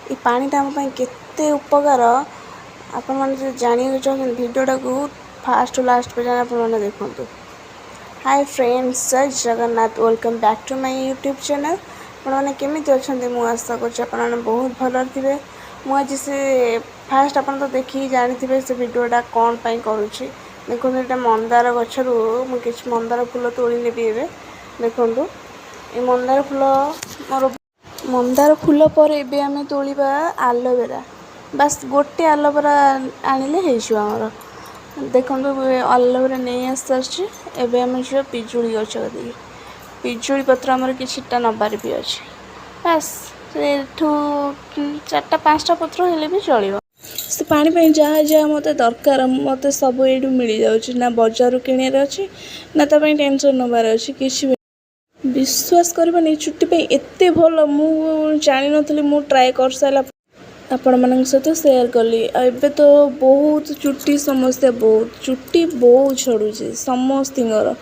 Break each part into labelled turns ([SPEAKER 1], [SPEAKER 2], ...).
[SPEAKER 1] ये पानीटा आम केते उपकार आपण मैंने जानने चाहते भिडटा को फास्ट लास्ट पर्यटन आप देखूँ। हाय फ्रेंड्स, जय Jagannath, welcome back to my YouTube channel. आपने केमी अच्छा मुझे आशा कर बहुत भल थे। मुझे से फास्ट आप तो देखिए जानी थे से भिडटा कौन पाई करुँची। देखो ये मंदार गचर मुझे मंदार फूल तोड़ी नेबी ए देखूँ ये मंदार फूल मोर मंदार फूल पर एबे आमे तोलिबा आलोवेरा। बस गोटे आलोवेरा आनिले हेइछो हमर। देखो आलोवेरा नहीं आसछि। एबे आमे जो पिजुली गछ दी पिजुली पत्र हमर किछटा नबार भी अछि। बस एठू 4टा 5टा पत्र हेले भी चलिबो। से पानी पे जहाँ जहाँ मत दरकार मत सब एठू मिल जाउछि ना बाजार किणियार अछि ना त पे टेंशन नबार अछि किछि। विश्वास करबनी चुट्टी पे एते भल मु जानि नथली। मु ट्राई कर साला आपण मन सहित शेयर कली। एबे तो बहुत चुट्टी समस्या बहुत चुट्टी बहुत झड़ुचे समस्तर।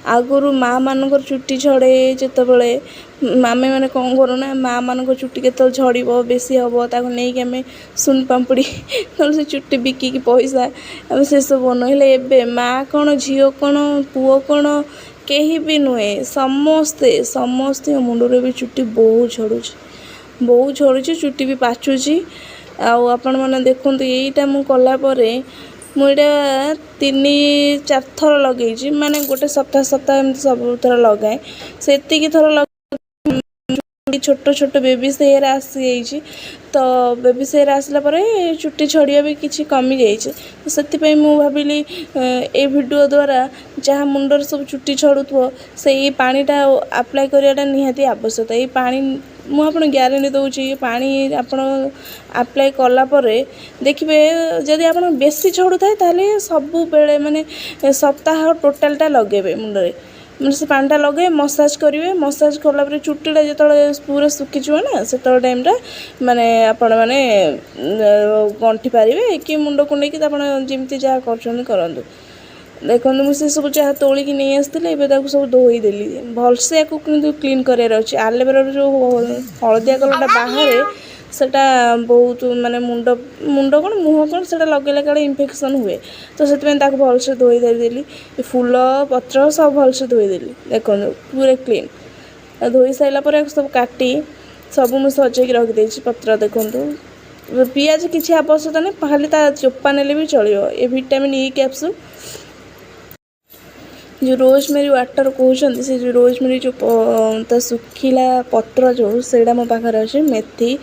[SPEAKER 1] आगुरु माँ मानकर चुट्टी झड़े जितेबले आमे मैंने कौन करूना माँ मान चुट्टी के झड़ बेसी हम ताको नहीं आम सुन पापड़ी ना से चुट्टी बिकिकी पैसा आम से सब बनइले। एबे माँ कौन झील कौन पुओ कौन केही भी नुहे समस्ते समस्ते मुंडरे भी चुट्टी बहुत झड़ुची चुट्टी भी पाचुची। आपण मैंने देखूँ यहीटा मु कला परे मुझे 3-4 थर लगे माने गोटे सप्ताह एमती सब थर लगाए से थर छोट छोट बेबी सेयर आसी तो बेबी सेयर आसला परे चुट्टी छड़िया भी किसी कमी जाइए। तो से भाविली ए वीडियो द्वारा जहाँ मुंडर सब चुट्टी छड़ुव से पानीटा अप्लाई कराटा निहाती आवश्यकता। ये पानी मुझे ग्यारंटी दूसरी पानी आपण अप्लाई कला परे देखिए जदि आप बेसी छड़ू थाए ताले सब बेले माने सप्ताह टोटालटा लगेबे मुंडरे मतलब से पानीटा लगे मसाज करेंगे। मसाज कलापर चुट्टीटा जो पूरा सुखीज ना से टाइम माने आपण मैंने गंठी पारे कि मुंड कुंडे जमी जहाँ कर देखो मुझे सब जहाँ तोलिकी नहीं आसती सब धोईदेली भलसे क्लीन करार अच्छे। आलोवेरा जो हलदिया कलरटा बाहर सेटा बहुत माने मुंड मुंड कौन मुँह कौन से लगेला काले इन्फेक्शन हुए तो से भलसे धोई देली। फूल पत्र सब भलसे धोईदेली देखो पूरा क्लीन धोई सारापर सब काटी सब मुझे सजेक रखिदे पत्र। देखो पियाज किसी आवश्यकता नहीं खाली ता चोपा नेले भी चलो। ये विटामिन ई कैप्सूल जो रोजमेरी वाटर कहते से जो रोजमेरी जो सुखिला पत्र जो सेटा मो पाखे अच्छे मेथी